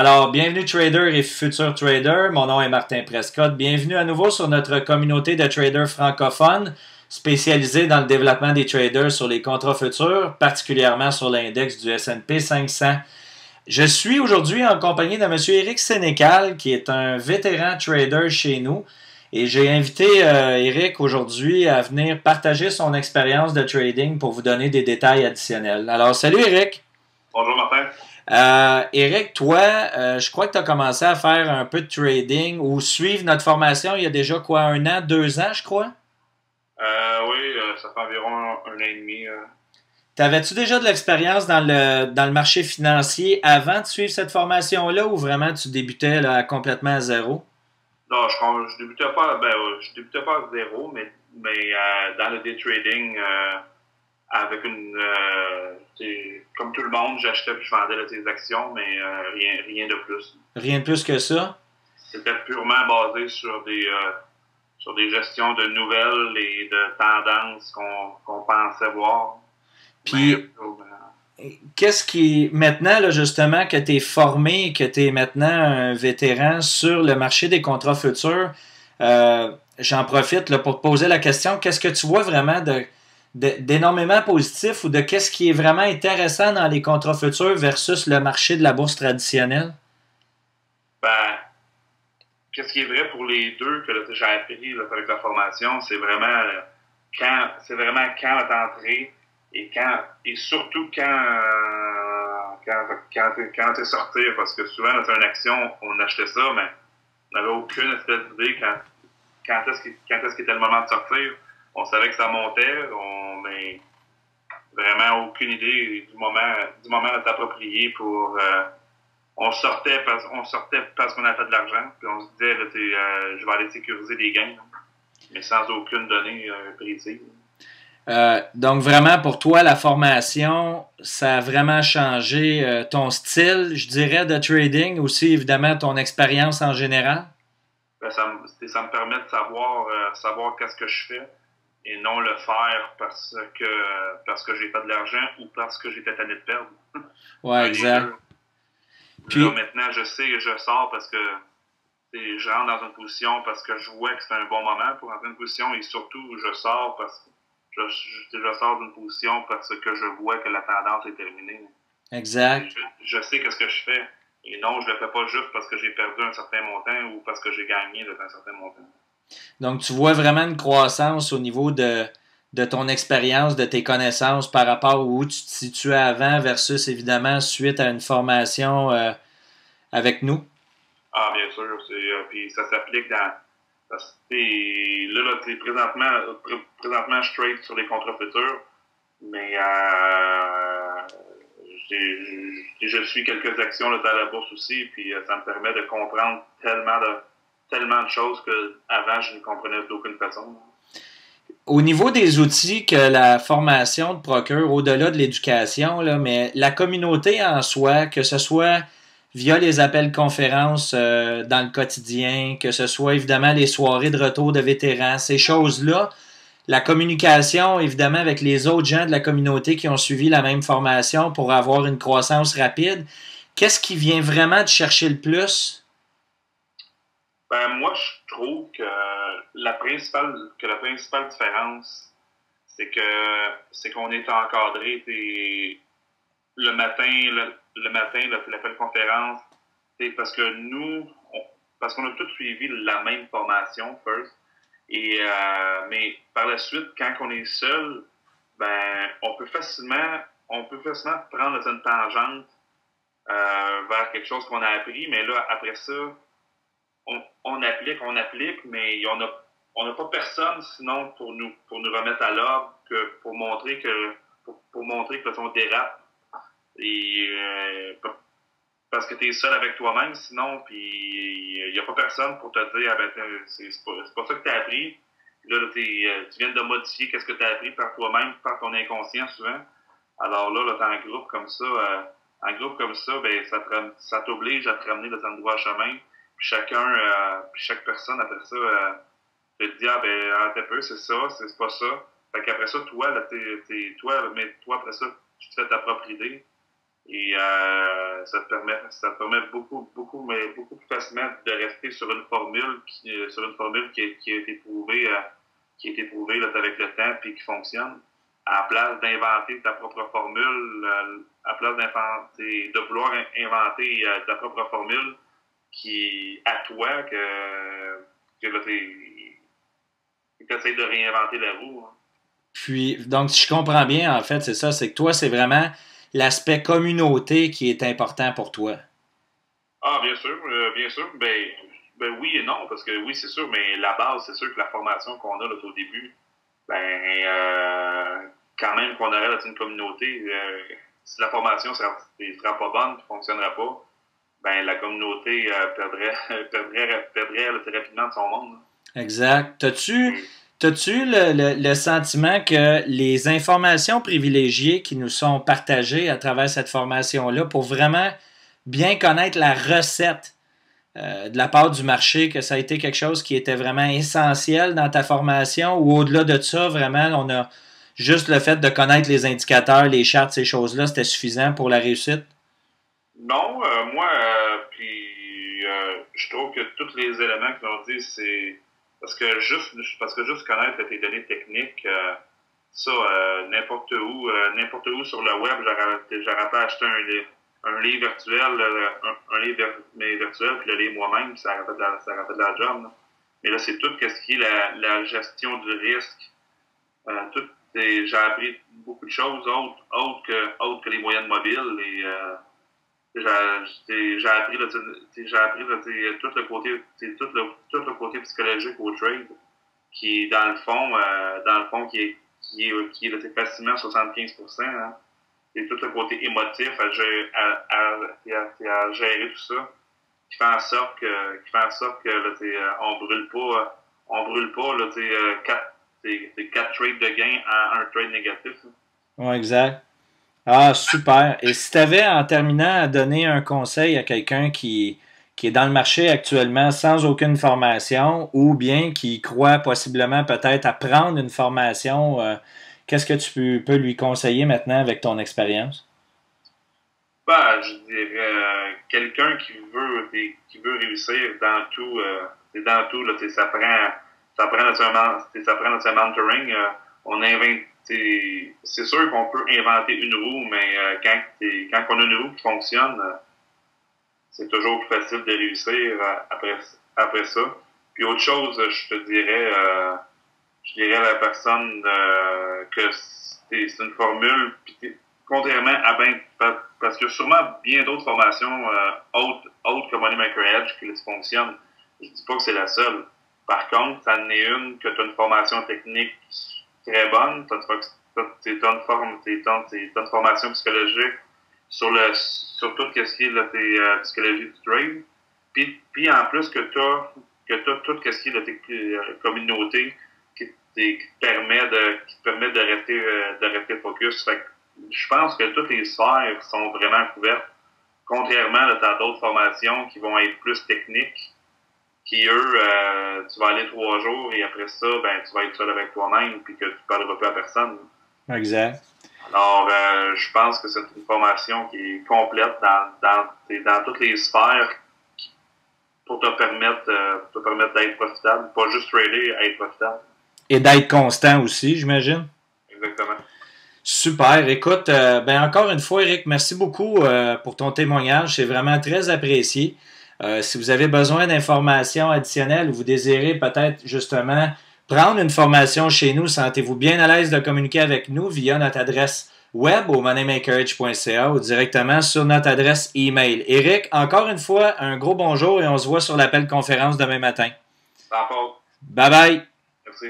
Alors, bienvenue traders et futurs traders. Mon nom est Martin Prescott. Bienvenue à nouveau sur notre communauté de traders francophones spécialisée dans le développement des traders sur les contrats futurs, particulièrement sur l'index du S&P 500. Je suis aujourd'hui en compagnie de M. Éric Sénécal, qui est un vétéran trader chez nous. Et j'ai invité Éric aujourd'hui à venir partager son expérience de trading pour vous donner des détails additionnels. Alors, salut Éric! Bonjour Martin. Éric, toi, je crois que tu as commencé à faire un peu de trading ou suivre notre formation il y a déjà quoi, 1 an, 2 ans, je crois? Oui, ça fait environ un an et demi. T'avais-tu déjà de l'expérience dans le marché financier avant de suivre cette formation-là ou vraiment tu débutais là, complètement à zéro? Non, je débutais pas, je débutais pas à zéro, mais dans le day trading, avec comme tout le monde, j'achetais et je vendais là, des actions, mais rien de plus. Rien de plus que ça? C'était purement basé sur des gestions de nouvelles et de tendances qu'on pensait voir. Puis, qu'est-ce qui, maintenant, là, justement, que tu es formé, que tu es maintenant un vétéran sur le marché des contrats futurs, j'en profite là, pour te poser la question, qu'est-ce que tu vois vraiment d'énormément positif ou de qu'est-ce qui est vraiment intéressant dans les contrats futurs versus le marché de la bourse traditionnelle? Ben, qu'est-ce qui est vrai pour les deux que j'ai appris là, avec la formation, c'est vraiment quand est entré et surtout quand t'es sortir, parce que souvent dans une action, on achetait ça, mais on n'avait aucune espèce d'idée quand est-ce qu'il était le moment de sortir. On savait que ça montait, mais vraiment aucune idée du moment de t'approprier pour on sortait parce qu'on avait fait de l'argent, puis on se disait là, je vais aller sécuriser des gains, là, mais sans aucune donnée précise. Donc vraiment pour toi, la formation, ça a vraiment changé ton style, je dirais, de trading, aussi évidemment ton expérience en général? Ben, ça me permet de savoir qu'est-ce que je fais et non le faire parce que j'ai fait de l'argent ou parce que j'étais tanné de perdre. Ouais, exact. Puis là, maintenant, je sais que je sors parce que je rentre dans une position parce que je vois que c'est un bon moment pour rentrer dans une position et surtout, je sors parce que je sors d'une position parce que je vois que la tendance est terminée. Exact. Je sais qu'est-ce que je fais. Et non, je le fais pas juste parce que j'ai perdu un certain montant ou parce que j'ai gagné un certain montant. Donc, tu vois vraiment une croissance au niveau de ton expérience, de tes connaissances par rapport où tu te situais avant versus, évidemment, suite à une formation avec nous? Ah, bien sûr. Puis ça s'applique dans... présentement, je trade sur les contrats futurs, mais je suis quelques actions là, dans la bourse aussi, puis ça me permet de comprendre tellement de choses que avant je ne comprenais d'aucune façon. Au niveau des outils que la formation te procure, au-delà de l'éducation, là, mais la communauté en soi, que ce soit via les appels conférences dans le quotidien, que ce soit évidemment les soirées de retour de vétérans, ces choses-là, la communication évidemment avec les autres gens de la communauté qui ont suivi la même formation pour avoir une croissance rapide, qu'est-ce qui vient vraiment te chercher le plus? Ben, moi, je trouve que la principale différence, c'est qu'on est encadré le matin, l'appel conférence, parce que parce qu'on a tous suivi la même formation first, mais par la suite, quand on est seul, ben, on peut facilement prendre une tangente vers quelque chose qu'on a appris, mais là, après ça, on applique, mais on n'a pas personne sinon pour nous remettre à l'ordre pour montrer que on dérape et parce que tu es seul avec toi-même sinon puis il n'y a pas personne pour te dire ah ben c'est pas ça que tu as appris. Là, tu viens de modifier qu'est-ce que tu as appris par toi-même, par ton inconscient souvent. Alors là, t'es en groupe comme ça, ben ça t'oblige à te ramener dans un droit chemin. Puis chaque personne après ça te dit ah ben t'es peu, c'est ça, c'est pas ça. Fait qu'après ça, toi, là, toi après ça, tu te fais ta propre idée. Et ça te permet beaucoup plus facilement de rester sur une formule qui a été prouvée là, avec le temps puis qui fonctionne, à la place d'inventer ta propre formule, à la place de vouloir inventer ta propre formule qui à toi que là, tu essaies de réinventer la roue. Hein. Puis, donc, si je comprends bien, en fait, c'est ça, c'est que toi, c'est vraiment l'aspect communauté qui est important pour toi. Ah, bien sûr. Ben oui et non, parce que oui, c'est sûr, mais la base, c'est sûr que la formation qu'on a là, au début, quand même qu'on aurait là, une communauté, si la formation sera pas bonne, ne fonctionnera pas, ben la communauté perdrait là, rapidement de son monde. Exact. T'as-tu le sentiment que les informations privilégiées qui nous sont partagées à travers cette formation-là pour vraiment bien connaître la recette de la part du marché, que ça a été quelque chose qui était vraiment essentiel dans ta formation ou au-delà de ça, vraiment, on a juste le fait de connaître les indicateurs, les chartes, ces choses-là, c'était suffisant pour la réussite? Non, moi, puis je trouve que tous les éléments qu'ils ont dit, c'est parce que juste connaître tes données techniques, ça, n'importe où sur le web, j'aurais pas acheté un livre virtuel, un livre virtuel, puis le lire moi-même, puis ça aurait fait de la job. Là. Mais là, c'est tout ce qui est la gestion du risque. J'ai appris beaucoup de choses autres que les moyennes mobiles. Et, j'ai appris tout le côté psychologique au trade, qui dans le fond qui est là, facilement 75%. Hein. C'est tout le côté émotif à gérer tout ça, qui fait en sorte que là, on brûle pas là, quatre trades de gain à un trade négatif. Oui, exact. Ah, super. Et si tu avais, en terminant, à donner un conseil à quelqu'un qui est dans le marché actuellement sans aucune formation ou bien qui croit possiblement peut-être à prendre une formation, qu'est-ce que tu peux lui conseiller maintenant avec ton expérience? Je dirais quelqu'un qui veut réussir dans tout, là, ça prend notre mentoring. On invente, c'est sûr qu'on peut inventer une roue, mais quand on a une roue qui fonctionne, c'est toujours plus facile de réussir après ça. Puis autre chose, je dirais à la personne que c'est une formule, puis contrairement à parce qu'il y a sûrement bien d'autres formations autres que Money Maker Edge qui fonctionnent. Je dis pas que c'est la seule. Par contre, ça en est une que tu as une formation technique très bonne, tu as une formation psychologique sur tout ce qui est là, tes psychologie du trade. Puis en plus que tu as tout ce qui est là, tes communautés qui te permet de rester focus. Fait que je pense que toutes les sphères sont vraiment couvertes. Contrairement à d'autres formations qui vont être plus techniques, qui eux, tu vas aller 3 jours et après ça, ben tu vas être seul avec toi-même puis que tu parleras plus à personne. Exact. Alors, je pense que c'est une formation qui est complète dans toutes les sphères pour te permettre d'être profitable, pas juste trader, être profitable. Et d'être constant aussi, j'imagine. Exactement. Super. Écoute, ben encore une fois, Eric, merci beaucoup pour ton témoignage. C'est vraiment très apprécié. Si vous avez besoin d'informations additionnelles ou vous désirez peut-être justement prendre une formation chez nous, sentez-vous bien à l'aise de communiquer avec nous via notre adresse web au moneymakeredge.ca ou directement sur notre adresse email. Eric, encore une fois, un gros bonjour et on se voit sur l'appel conférence demain matin. Sans faute. Bye bye. Merci.